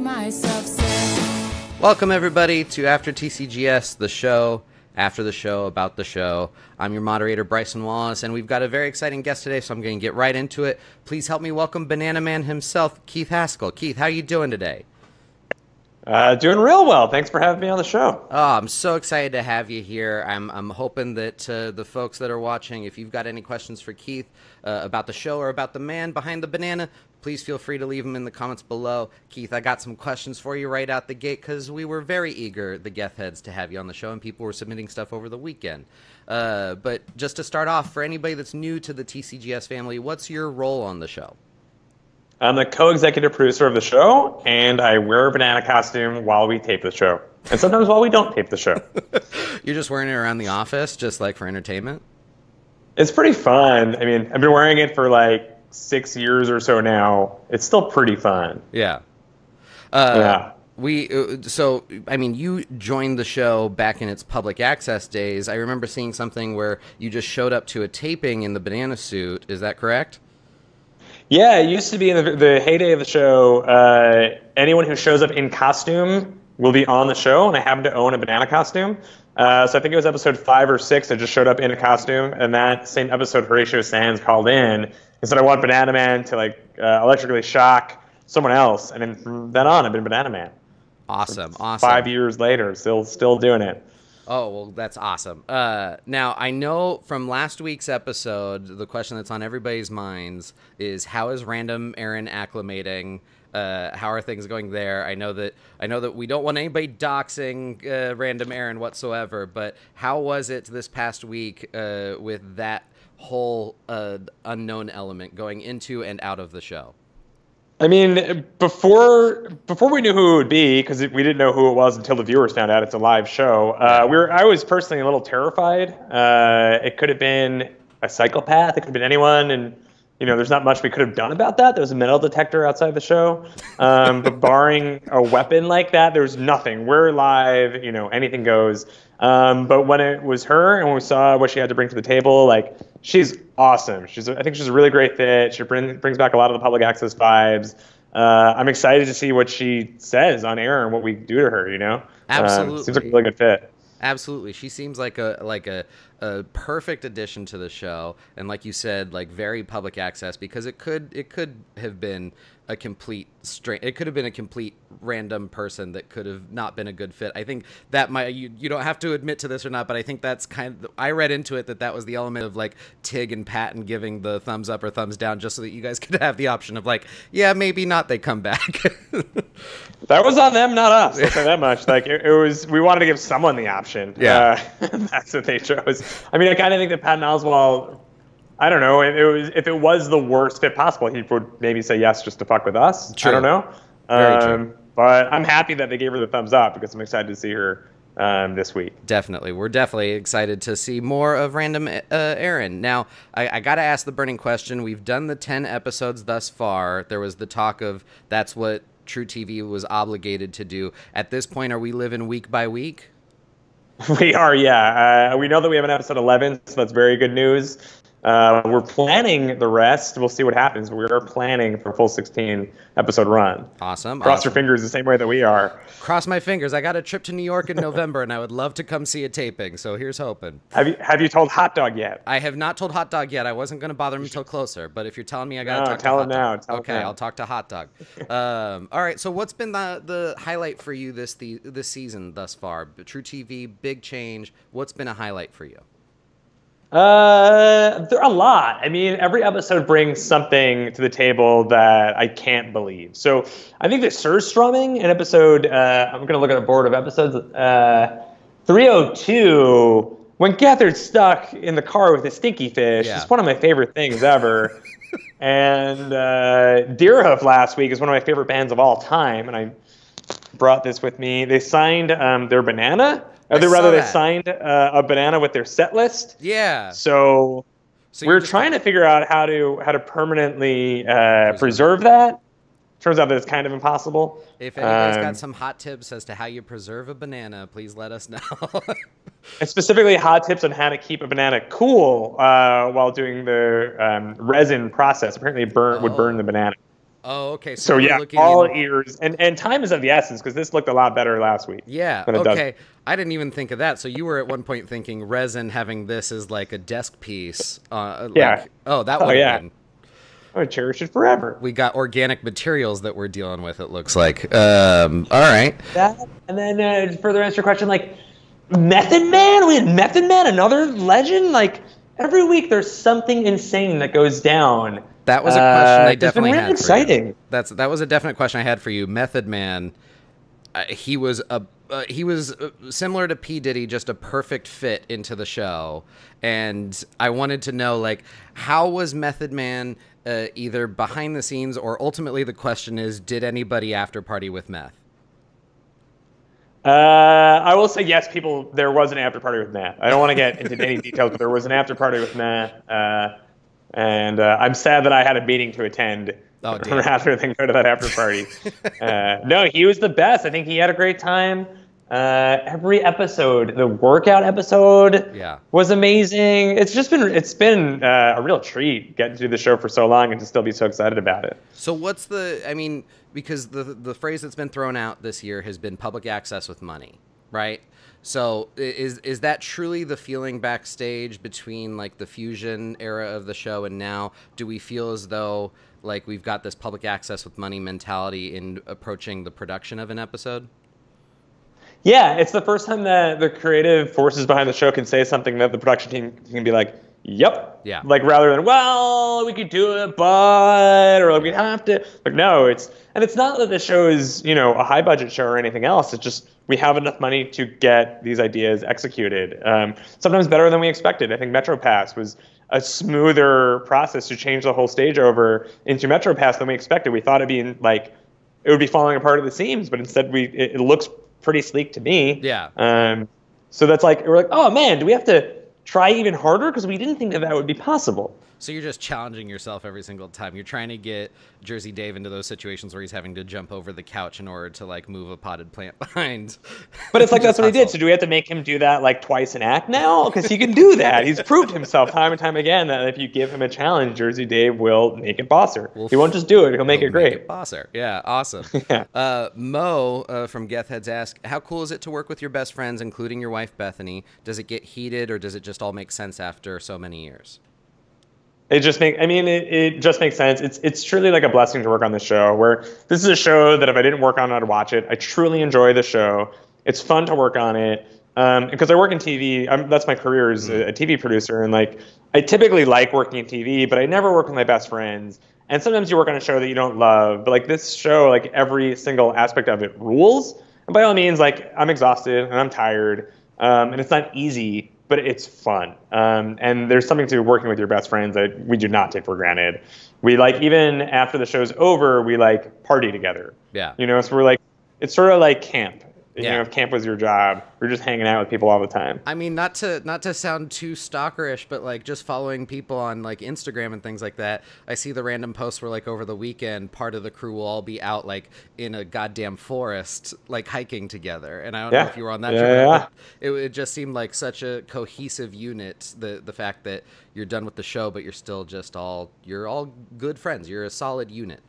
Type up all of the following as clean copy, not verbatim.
myself sick. Welcome everybody to After TCGS, the show, after the show, about the show. I'm your moderator, Bryson Wallace, and we've got a very exciting guest today, so I'm going to get right into it. Please help me welcome Bananaman himself, Keith Haskel. Keith, how are you doing today? Doing real well. Thanks for having me on the show. Oh, I'm so excited to have you here. I'm hoping that the folks that are watching, if you've got any questions for Keith about the show or about the man behind the banana, please feel free to leave them in the comments below. Keith, I got some questions for you right out the gate because we were very eager, the Gethheads, to have you on the show, and people were submitting stuff over the weekend. But just to start off, for anybody that's new to the TCGS family, what's your role on the show? I'm the co-executive producer of the show, and I wear a banana costume while we tape the show. And sometimes while we don't tape the show. You're just wearing it around the office, just like for entertainment? It's pretty fun. I mean, I've been wearing it for like 6 years or so now. It's still pretty fun. Yeah. So, I mean, you joined the show back in its public access days. I remember seeing something where you just showed up to a taping in the banana suit. Is that correct? Yeah, it used to be in the heyday of the show, anyone who shows up in costume will be on the show, and I happen to own a banana costume. So I think it was episode 5 or 6, I just showed up in a costume, and that same episode, Horatio Sands called in and said, I want Bananaman to electrically shock someone else, and then from then on, I've been Bananaman. Awesome. 5 years later, still doing it. Oh, well, that's awesome. Now, I know from last week's episode, the question that's on everybody's minds is, how is Random Aaron acclimating? How are things going there? I know that we don't want anybody doxing Random Aaron whatsoever, but how was it this past week with that whole unknown element going into and out of the show? I mean, before we knew who it would be, because we didn't know who it was until the viewers found out it's a live show, I was personally a little terrified. It could have been a psychopath. It could have been anyone, and there's not much we could have done about that. There was a metal detector outside the show, but barring a weapon like that, there's nothing. We're live. Anything goes. But when it was her, and when we saw what she had to bring to the table, she's awesome. I think she's a really great fit. She brings back a lot of the public access vibes. I'm excited to see what she says on air and what we do to her. Absolutely, seems like a really good fit. Absolutely, she seems like a perfect addition to the show, and like you said, very public access, because it could have been a complete random person that could have not been a good fit. I think that you don't have to admit to this or not, but I think that's I read into it that was the element of Tig and Patton giving the thumbs up or thumbs down, just so that you guys could have the option of yeah, maybe not, they come back. That was on them, not us. I'll say that much. It was, we wanted to give someone the option. Yeah, that's what they chose. I mean, I kind of think that Patton Oswalt, I don't know, if it was the worst fit possible, he would maybe say yes just to fuck with us. True. I don't know. Very true. But I'm happy that they gave her the thumbs up, because I'm excited to see her this week. Definitely. We're definitely excited to see more of Random Aaron. Now, I got to ask the burning question. We've done the 10 episodes thus far. There was the talk of that's what True TV was obligated to do. At this point, are we living week by week? We are, yeah. We know that we have an episode 11, so that's very good news. We're planning the rest. We'll see what happens. But we are planning for a full 16-episode run. Awesome. Cross your fingers the same way that we are. Cross my fingers. I got a trip to New York in November, and I would love to come see a taping, so here's hoping. Have you told Hot Dog yet? I have not told Hot Dog yet. I wasn't going to bother him until closer, but if you're telling me I got to talk to tell Hot him Dog. now. Okay, I'll talk to Hot Dog. All right, so what's been the highlight for you this season thus far? True TV, big change. What's been a highlight for you? There are a lot. I mean, every episode brings something to the table that I can't believe. So I think that Surstrumming in episode, I'm going to look at a board of episodes, 302, when Gethheads stuck in the car with a stinky fish. Yeah. It's one of my favorite things ever. And Deerhoof last week is one of my favorite bands of all time, and I brought this with me. They signed their banana. They signed a banana with their set list. Yeah. So we're trying to figure out how to permanently preserve that. Turns out that it's kind of impossible. If anybody's got some hot tips as to how you preserve a banana, please let us know. And specifically hot tips on how to keep a banana cool while doing the resin process. Apparently would burn the banana. Oh, okay. So you were yeah, looking all in... ears, and time is of the essence because this looked a lot better last week. Yeah. Than it does. Okay. I didn't even think of that. So you were at one point thinking resin having this as like a desk piece. Yeah. Oh, that would have been. I would cherish it forever. We got organic materials that we're dealing with, it looks like. All right. That, and then further answer your question, like Method Man. We had Method Man, another legend. Like every week, there's something insane that goes down. That was a question I definitely really had for exciting. you. That was a definite question I had for you. Method Man, he was similar to P. Diddy, just a perfect fit into the show. And I wanted to know, like, how was Method Man either behind the scenes, or ultimately the question is, did anybody after party with meth? I will say yes, there was an after party with meth. I don't want to get into any details, but there was an after party with meth. And I'm sad that I had a meeting to attend rather than go to that after party. No, he was the best. I think he had a great time. Every episode, the workout episode was amazing. It's been a real treat getting to do the show for so long and to still be so excited about it. So what's because the phrase that's been thrown out this year has been public access with money, right? So is that truly the feeling backstage between like the Fusion era of the show and now? Do we feel as though like we've got this public access with money mentality in approaching the production of an episode? Yeah, it's the first time that the creative forces behind the show can say something that the production team can be like, yep. Yeah. Like rather than, well, we could do it, but, or like we'd have to. Like, no, it's not that the show is, a high budget show or anything else. It's just we have enough money to get these ideas executed. Sometimes better than we expected. I think Metro Pass was a smoother process to change the whole stage over into Metro Pass than we expected. We thought it would be falling apart at the seams, but instead it looks pretty sleek to me. Yeah. So that's like, we're like, oh man, do we have to try even harder? Because we didn't think that would be possible. So you're just challenging yourself every single time. You're trying to get Jersey Dave into those situations where he's having to jump over the couch in order to like move a potted plant behind. But it's like, that's what he did. So do we have to make him do that like twice an act now? Because he can do that. He's proved himself time and time again that if you give him a challenge, Jersey Dave will make it bosser. He won't just do it. He'll make it great. Make it bosser. Yeah. Awesome. Yeah. Mo from Gethheads asks, how cool is it to work with your best friends, including your wife, Bethany? Does it get heated or does it just all make sense after so many years? It just makes sense. It's truly like a blessing to work on this show, where this is a show that if I didn't work on it, I'd watch it. I truly enjoy the show. It's fun to work on it. Because I work in TV, that's my career as a TV producer. And like, I typically like working in TV, but I never work with my best friends. And sometimes you work on a show that you don't love, but like this show, like every single aspect of it rules. And by all means, like I'm exhausted and I'm tired. And it's not easy, but it's fun. And there's something to working with your best friends that we do not take for granted. We like, even after the show's over, we like party together. Yeah. So we're like, it's sort of like camp. Yeah. If camp was your job, we're just hanging out with people all the time. I mean, not to sound too stalkerish, but like just following people on like Instagram and things like that, I see the random posts where like over the weekend, part of the crew will all be out like in a goddamn forest, like hiking together. And I don't know if you were on that trip, but it just seemed like such a cohesive unit. The fact that you're done with the show, but you're still just you're all good friends. You're a solid unit.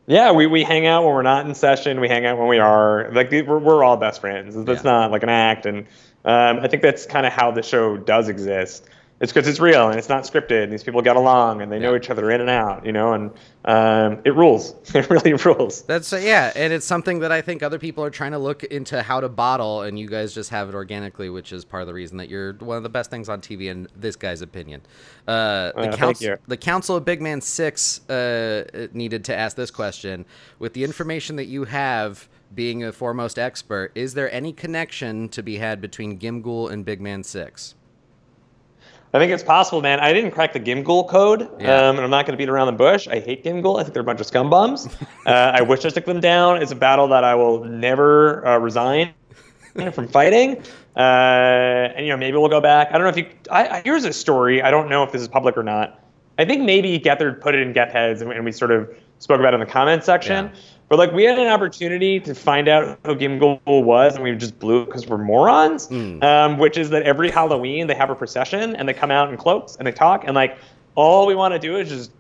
Yeah, we hang out when we're not in session. We hang out when we are. Like, we're all best friends. That's not like an act. And I think that's kind of how the show does exist. It's because it's real and it's not scripted. And these people get along and they know each other in and out, and it rules. It really rules. That's and it's something that I think other people are trying to look into how to bottle, and you guys just have it organically, which is part of the reason that you're one of the best things on TV in this guy's opinion. The Council of Big Man 6 needed to ask this question. With the information that you have, being a foremost expert, is there any connection to be had between Gimghoul and Big Man 6? I think it's possible, man. I didn't crack the Gimghoul code, and I'm not going to beat around the bush. I hate Gimghoul. I think they're a bunch of scumbums. I wish I took them down. It's a battle that I will never resign from fighting. And maybe we'll go back. I don't know if here's a story. I don't know if this is public or not. I think maybe Gethard put it in Gethheads, and we sort of spoke about it in the comments section. Yeah. But like, we had an opportunity to find out who Gimghoul was, and we just blew it because we're morons. Which is that every Halloween they have a procession and they come out in cloaks and they talk, and like all we want to do is just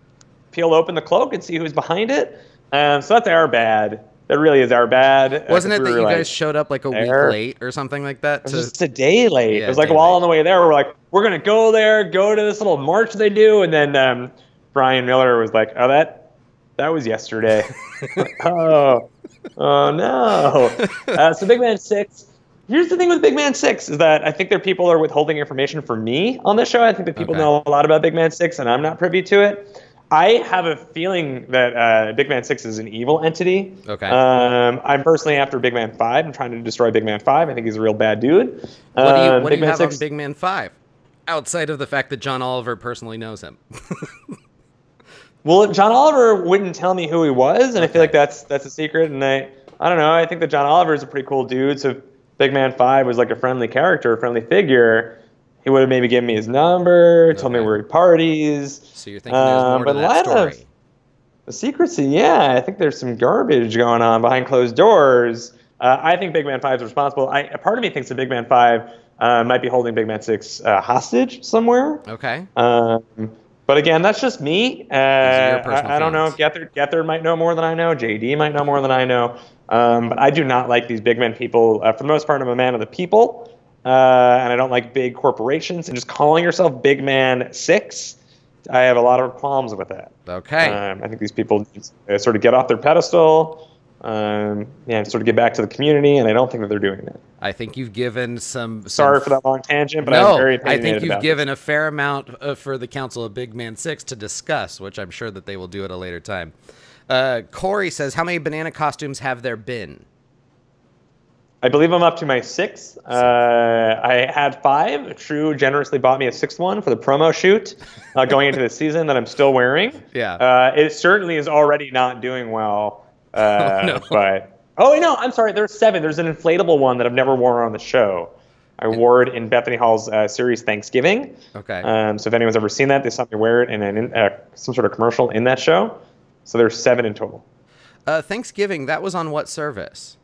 peel open the cloak and see who's behind it. So that's our bad. That really is our bad. Wasn't it that you guys showed up like a week late or something like that? It was just a day late. Yeah, it was like while on the way there, we're like, we're going to go there, go to this little march they do. And then Brian Miller was like, oh, that was yesterday. oh no. So Big Man 6. Here's the thing with Big Man 6 is that I think there people are withholding information from me on this show. I think that people know a lot about Big Man 6 and I'm not privy to it. I have a feeling that Big Man 6 is an evil entity. Okay. I'm personally after Big Man 5. I'm trying to destroy Big Man 5. I think he's a real bad dude. What do you have on Big Man 5? Outside of the fact that John Oliver personally knows him. Well, John Oliver wouldn't tell me who he was, and I feel like that's a secret. And I don't know. I think that John Oliver is a pretty cool dude. So if Big Man 5 was like a friendly character, a friendly figure, he would have maybe given me his number, told me where he parties. So you're thinking there's more to that story. The secrecy, yeah. I think there's some garbage going on behind closed doors. I think Big Man 5 is responsible. A part of me thinks that Big Man 5 might be holding Big Man 6 hostage somewhere. Okay. But again, that's just me. I don't know if Gethard might know more than I know. JD might know more than I know. But I do not like these big men people. For the most part, I'm a man of the people. And I don't like big corporations. And just calling yourself Big Man 6, I have a lot of qualms with that. Okay. I think these people need to sort of get off their pedestal, sort of get back to the community, and I don't think that they're doing that. I think you've given some Sorry for that long tangent, but no, I'm very opinionated I think you've about given this. a fair amount for the Council of Big Man 6 to discuss, which I'm sure that they will do at a later time. Corey says, how many banana costumes have there been? I believe I'm up to my 6th. I had 5. True generously bought me a 6th one for the promo shoot going into the season that I'm still wearing. Yeah. It certainly is already not doing well. No. But no, I'm sorry. There's 7. There's an inflatable one that I've never worn on the show. I wore it in Bethany Hall's series Thanksgiving. Okay. So if anyone's ever seen that, they saw me wear it in some sort of commercial in that show. So there's 7 in total. Thanksgiving, that was on what service?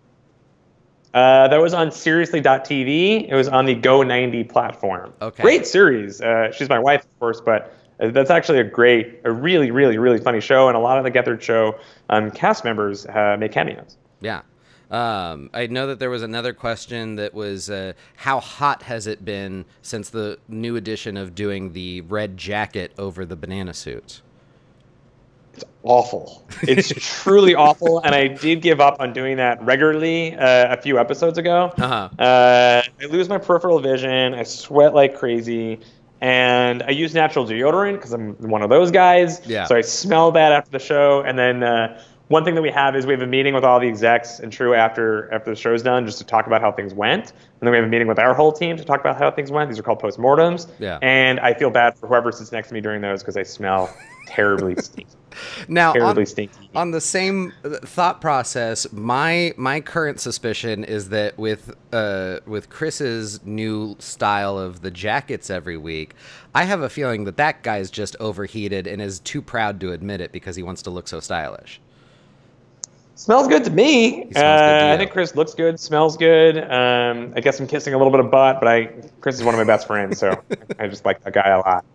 That was on Seriously.tv. It was on the Go90 platform. Okay. Great series. She's my wife, of course, but that's actually a really, really, really funny show. And a lot of the Gethard show cast members make cameos. Yeah. I know that there was another question that was, how hot has it been since the new edition of doing the red jacket over the banana suits? It's awful. It's truly awful, and I did give up on doing that regularly a few episodes ago. I lose my peripheral vision, I sweat like crazy, and I use natural deodorant because I'm one of those guys. Yeah. So I smell bad after the show, and then one thing that we have is we have a meeting with all the execs and True after the show's done just to talk about how things went. And then we have a meeting with our whole team to talk about how things went. These are called postmortems. Yeah. And I feel bad for whoever sits next to me during those because I smell terribly stinky. Now, terribly stinky. On the same thought process, my current suspicion is that with Chris's new style of the jackets every week, I have a feeling that guy's just overheated and is too proud to admit it because he wants to look so stylish. Smells good to me. He smells good to you. I think Chris looks good, smells good. I guess I'm kissing a little bit of butt, but Chris is one of my best friends, so I just like that guy a lot.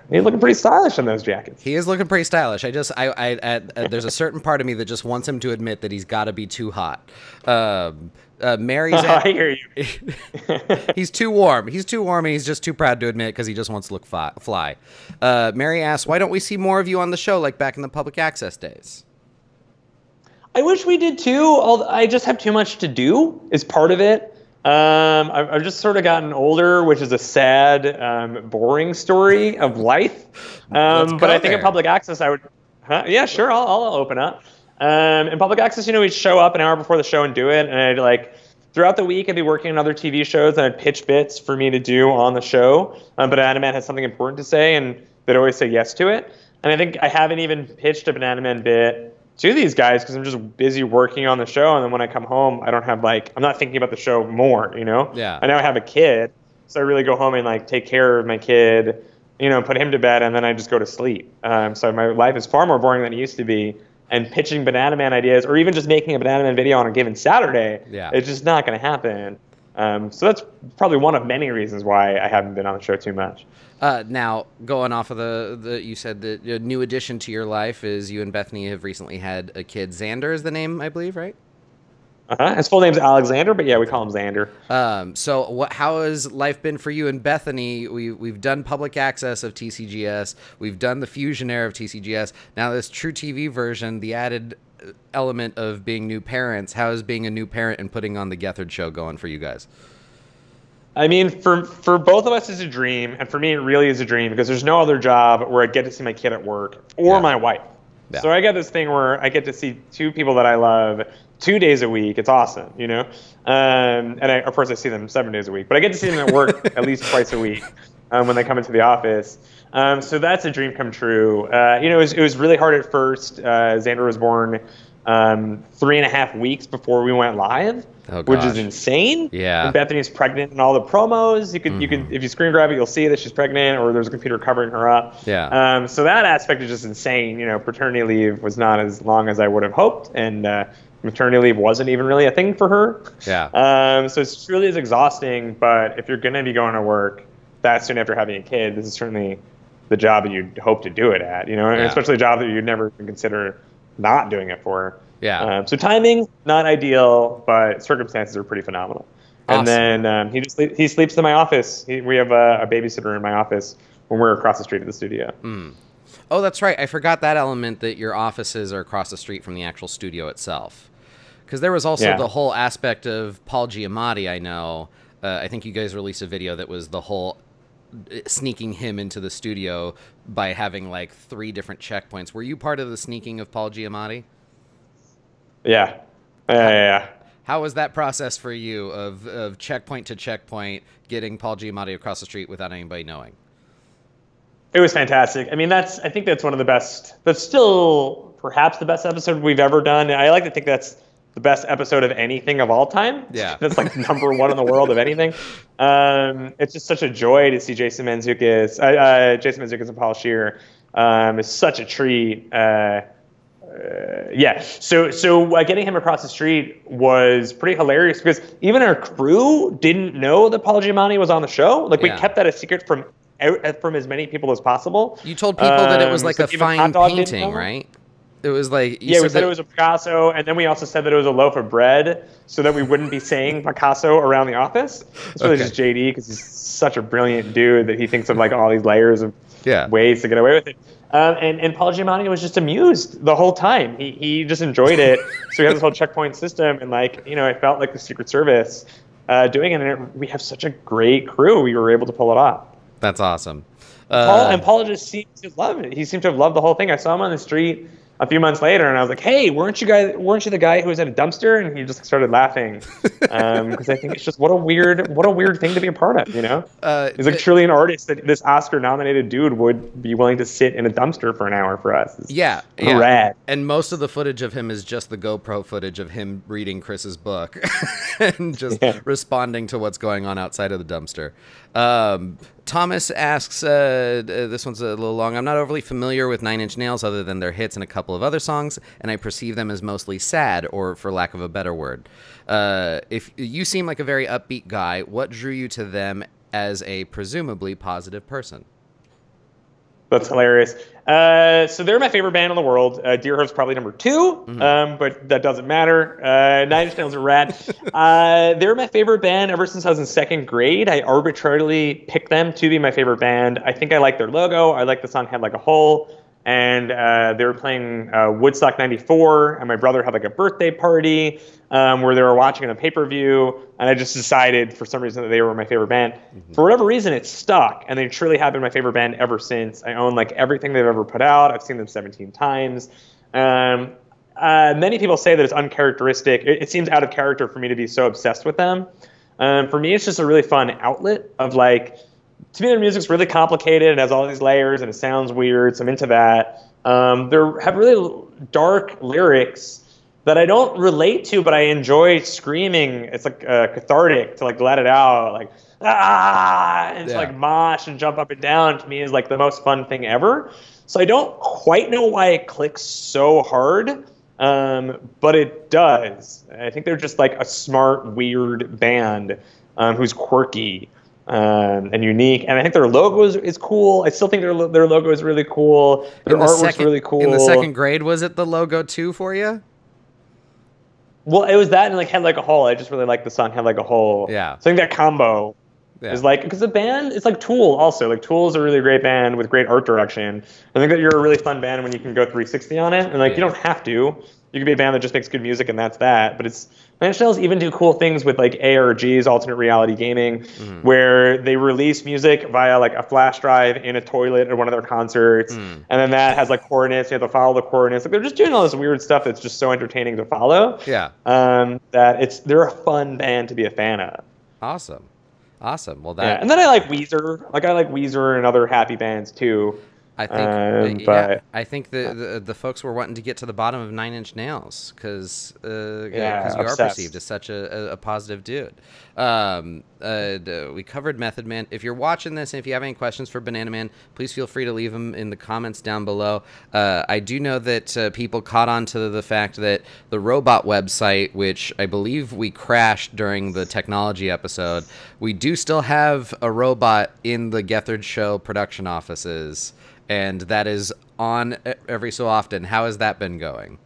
He's looking pretty stylish in those jackets. He is looking pretty stylish. There's a certain part of me that just wants him to admit that he's got to be too hot. Mary's. I hear you. He's too warm. He's too warm, and he's just too proud to admit because he just wants to look fly. Mary asks, "Why don't we see more of you on the show like back in the public access days?" I wish we did too. I just have too much to do is part of it. I've just sort of gotten older, which is a sad, boring story of life. But I think in public access, I would. Yeah, sure. I'll open up. In public access, we'd show up an hour before the show and do it, and I'd throughout the week, I'd be working on other TV shows, and I'd pitch bits for me to do on the show. But Bananaman has something important to say, and they'd always say yes to it. And I think I haven't even pitched a Bananaman bit to these guys because I'm just busy working on the show, and then when I come home, I don't have I'm not thinking about the show more, Yeah. I now have a kid, so I really go home and take care of my kid, put him to bed, and then I just go to sleep. So my life is far more boring than it used to be, and pitching Bananaman ideas or even just making a Bananaman video on a given Saturday, yeah, it's just not going to happen. So that's probably one of many reasons why I haven't been on the show too much. Now, going off of you said that a new addition to your life is you and Bethany have recently had a kid. Xander is the name, I believe, right? His full name's Alexander, but yeah, we call him Xander. So how has life been for you and Bethany? We've done public access of TCGS. We've done the Fusion era of TCGS. Now this True TV version, the added element of being new parents. How is being a new parent and putting on the Gethheads show going for you guys? I mean, for both of us, it's a dream, and for me, it really is a dream because there's no other job where I get to see my kid at work or my wife. Yeah. So I got this thing where I get to see two people that I love 2 days a week. It's awesome, you know? And of course, I see them 7 days a week, but I get to see them at work at least twice a week when they come into the office. So that's a dream come true. You know, it was really hard at first. Xander was born 3.5 weeks before we went live, which is insane. Yeah. And Bethany's pregnant in all the promos. You can if you screen grab it, you'll see that she's pregnant, or there's a computer covering her up. Yeah. So that aspect is just insane. You know, paternity leave was not as long as I would have hoped, and maternity leave wasn't even really a thing for her. Yeah. So it's really is exhausting. But if you're gonna be going to work that soon after having a kid, this is certainly the job that you'd hope to do it at. You know, and especially a job that you'd never even consider not doing it for. Yeah. So timing, not ideal, but circumstances are pretty phenomenal. Awesome. And then he sleeps in my office. We have a babysitter in my office when we're across the street of the studio. Mm. Oh, that's right. I forgot that element, that your offices are across the street from the actual studio itself. Because there was also the whole aspect of Paul Giamatti, I know. I think you guys released a video that was the whole sneaking him into the studio by having like 3 different checkpoints. Were you part of the sneaking of Paul Giamatti? Yeah. Yeah. How was that process for you of checkpoint to checkpoint, getting Paul Giamatti across the street without anybody knowing? It was fantastic. I mean, I think that's one of the best, that's still perhaps the best episode we've ever done. I like to think that's the best episode of anything of all time. Yeah. That's like #1 in the world of anything. It's just such a joy to see Jason Mantzoukas and Paul Scheer. It's such a treat. Yeah. So getting him across the street was pretty hilarious because even our crew didn't know that Paul Giamatti was on the show. Like we kept that a secret from as many people as possible. You told people that it was like a fine painting, right? It was like we said it was a Picasso, and then we also said that it was a loaf of bread, so that we wouldn't be saying Picasso around the office. It's really just JD because he's such a brilliant dude that he thinks of like all these layers of ways to get away with it. And Paul Giamatti was just amused the whole time. He just enjoyed it. So we had this whole checkpoint system, and like it felt like the Secret Service doing it. And we have such a great crew. We were able to pull it off. That's awesome. Paul just seemed to love it. He seemed to have loved the whole thing. I saw him on the street a few months later, and I was like, "Hey, weren't you the guy who was at a dumpster?" And he just started laughing because I think it's just what a weird thing to be a part of. He's like truly an artist that this Oscar-nominated dude would be willing to sit in a dumpster for an hour for us. It's rad. And most of the footage of him is just the GoPro footage of him reading Chris's book and just responding to what's going on outside of the dumpster. Thomas asks, this one's a little long. I'm not overly familiar with Nine Inch Nails other than their hits and a couple of other songs, and I perceive them as mostly sad, or for lack of a better word. If you seem like a very upbeat guy, what drew you to them as a presumably positive person? That's hilarious. So they're my favorite band in the world. Deerhoof's probably #2, but that doesn't matter. Nine Inch Nails are rad. They're my favorite band ever since I was in 2nd grade. I arbitrarily picked them to be my favorite band. I think I like their logo. I like the song Head Like a Hole. And they were playing Woodstock 94, and my brother had like a birthday party where they were watching it on pay-per-view, and I just decided for some reason that they were my favorite band. For whatever reason, it stuck, and they truly have been my favorite band ever since. I own like everything they've ever put out. I've seen them 17 times. Many people say that it's uncharacteristic. It seems out of character for me to be so obsessed with them. For me, it's just a really fun outlet of like, to me, their music's really complicated. It has all these layers, and it sounds weird, so I'm into that. They have really dark lyrics that I don't relate to, but I enjoy screaming. It's like cathartic to like let it out, like and to like mosh and jump up and down. To me, is like the most fun thing ever. So I don't quite know why it clicks so hard, but it does. I think they're just like a smart, weird band who's quirky and unique. And I think their logo is cool. I still think their logo is really cool. Their artwork's really cool. In the second grade, was it the logo too for you? Well, it was that and like Head Like a Hole. I just really like the song Head Like a Hole. Yeah. So I think that combo is like, because the band is like Tool also. Like Tool is a really great band with great art direction. I think that you're a really fun band when you can go 360 on it. And like, you don't have to. You can be a band that just makes good music and that's that. But it's Nine Inch Nails even do cool things with like ARGs, alternate reality gaming, where they release music via like a flash drive in a toilet at one of their concerts, and then that has like coordinates. You have to follow the coordinates. Like they're just doing all this weird stuff that's just so entertaining to follow. Yeah. That they're a fun band to be a fan of. Awesome. Well, and then I like Weezer. Like I like Weezer and other happy bands too. I think, I think the folks were wanting to get to the bottom of Nine Inch Nails because you are perceived as such a positive dude. We covered Method Man. If you're watching this and if you have any questions for Bananaman, please feel free to leave them in the comments down below. I do know that people caught on to the fact that the robot website, which I believe we crashed during the technology episode, we do still have a robot in the Gethheads show production offices. And that is on every so often. How has that been going?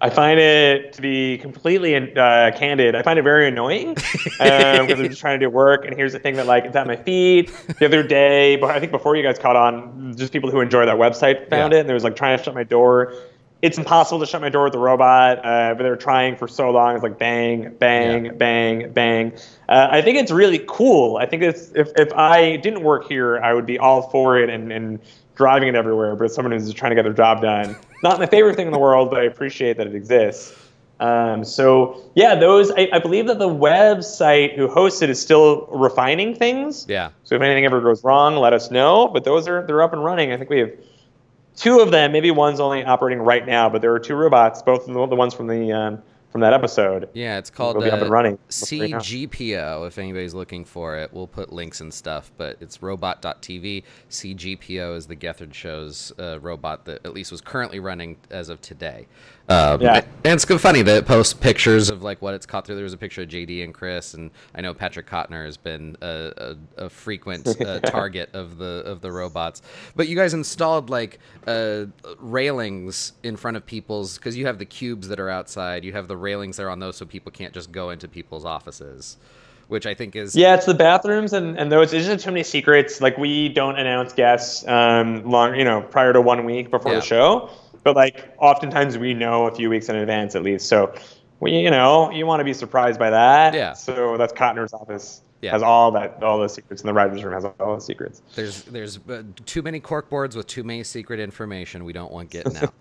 I find it, to be completely candid, I find it very annoying because I'm just trying to do work. And here's the thing that like it's at my feed. The other day, but I think before you guys caught on, just people who enjoy that website found it. And there was like trying to shut my door. It's impossible to shut my door with the robot, but they're trying for so long. It's like bang, bang, bang, bang. I think it's really cool. I think if I didn't work here, I would be all for it and driving it everywhere. But as someone who's just trying to get their job done, not my favorite thing in the world, but I appreciate that it exists. So yeah, I believe that the website who hosts it is still refining things. Yeah. So if anything ever goes wrong, let us know. But they're up and running. I think we have 2 of them, maybe one's only operating right now, but there are 2 robots, both the ones from that episode. Yeah, it's called be up and running CGPO, if anybody's looking for it. We'll put links and stuff, but it's robot.tv. CGPO is the Gethard show's robot that at least was currently running as of today. And it's funny that it posts pictures of like what it's caught through. There was a picture of JD and Chris, and I know Patrick Kottner has been a frequent target of the robots. But you guys installed like railings in front of people's, because you have the cubes that are outside. You have the railings there on those so people can't just go into people's offices, which I think is... Yeah, it's the bathrooms and those. There's just too many secrets. Like we don't announce guests prior to 1 week before the show. But like oftentimes we know a few weeks in advance at least. So you want to be surprised by that. Yeah. So that's Kottner's office. Has all the secrets, and the writer's room has all the secrets. There's too many cork boards with too many secret information we don't want getting out.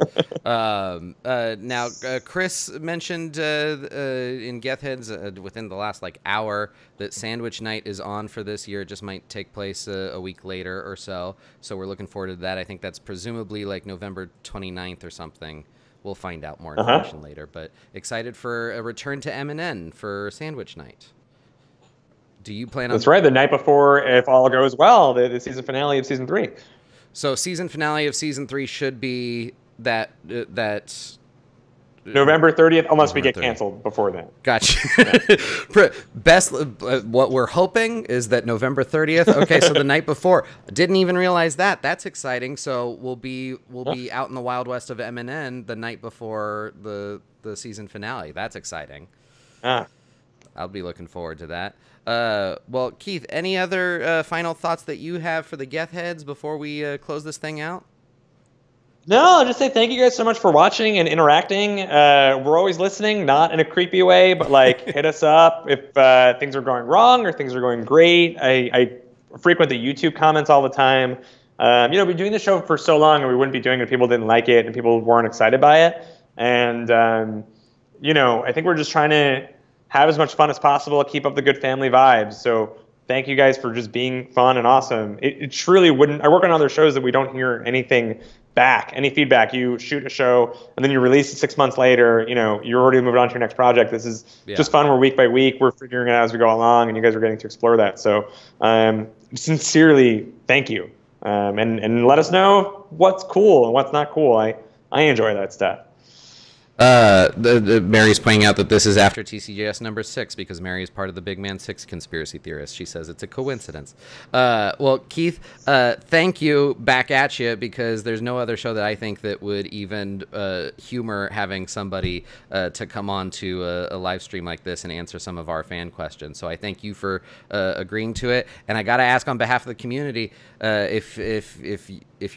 Now, Chris mentioned in Gethheads within the last like hour that Sandwich Night is on for this year. It just might take place a week later or so. So we're looking forward to that. I think that's presumably like November 29th or something. We'll find out more information later. But excited for a return to M&N for Sandwich Night. Do you plan on... That's right, the night before, if all goes well, the season finale of season 3. So season finale of season 3 should be that November 30th, unless we get canceled before then. Gotcha. Best, what we're hoping is that November 30th. Okay, so the night before. Didn't even realize that. That's exciting. So we'll be out in the Wild West of M&N the night before the season finale. That's exciting. I'll be looking forward to that. Well, Keith, any other final thoughts that you have for the Gethheads before we close this thing out? No, I'll just say thank you guys so much for watching and interacting. We're always listening, not in a creepy way, but like hit us up if things are going wrong or things are going great. I frequent the YouTube comments all the time. We've been doing the show for so long, and we wouldn't be doing it if people didn't like it and people weren't excited by it. And, I think we're just trying to have as much fun as possible, keep up the good family vibes. So thank you guys for just being fun and awesome. It truly wouldn't... I work on other shows that we don't hear anything back, any feedback. You shoot a show and then you release it 6 months later, you're already moved on to your next project. This is just fun. We're week by week. We're figuring it out as we go along, and you guys are getting to explore that. So sincerely, thank you. And let us know what's cool and what's not cool. I enjoy that stuff. Mary's pointing out that this is after TCGS number 6 because Mary is part of the Big Man 6 conspiracy theorists. She says it's a coincidence. Well, Keith, thank you back at you, because there's no other show that I think that would even humor having somebody to come on to a live stream like this and answer some of our fan questions. So I thank you for agreeing to it. And I got to ask on behalf of the community, if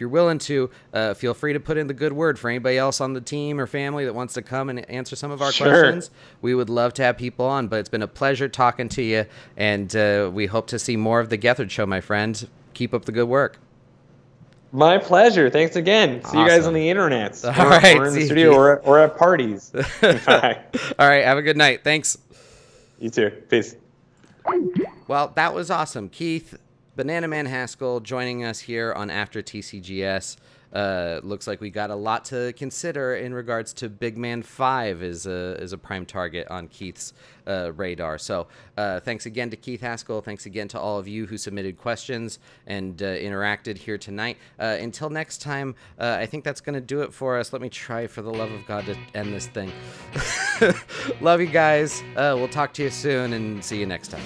you're willing to, feel free to put in the good word for anybody else on the team or family that wants to come and answer some of our questions. We would love to have people on, but it's been a pleasure talking to you, and we hope to see more of the Gethheads show, my friend. Keep up the good work. My pleasure. Thanks again. See you guys on the internet. All right. Or in the studio or at parties. Bye. All right. Have a good night. Thanks. You too. Peace. Well, that was awesome. Keith, Bananaman Haskel, joining us here on After TCGS. Looks like we got a lot to consider in regards to Big Man 5 is a prime target on Keith's radar. So thanks again to Keith Haskel. Thanks again to all of you who submitted questions and interacted here tonight. Until next time, I think that's going to do it for us. Let me try, for the love of God, to end this thing. Love you guys. We'll talk to you soon and see you next time.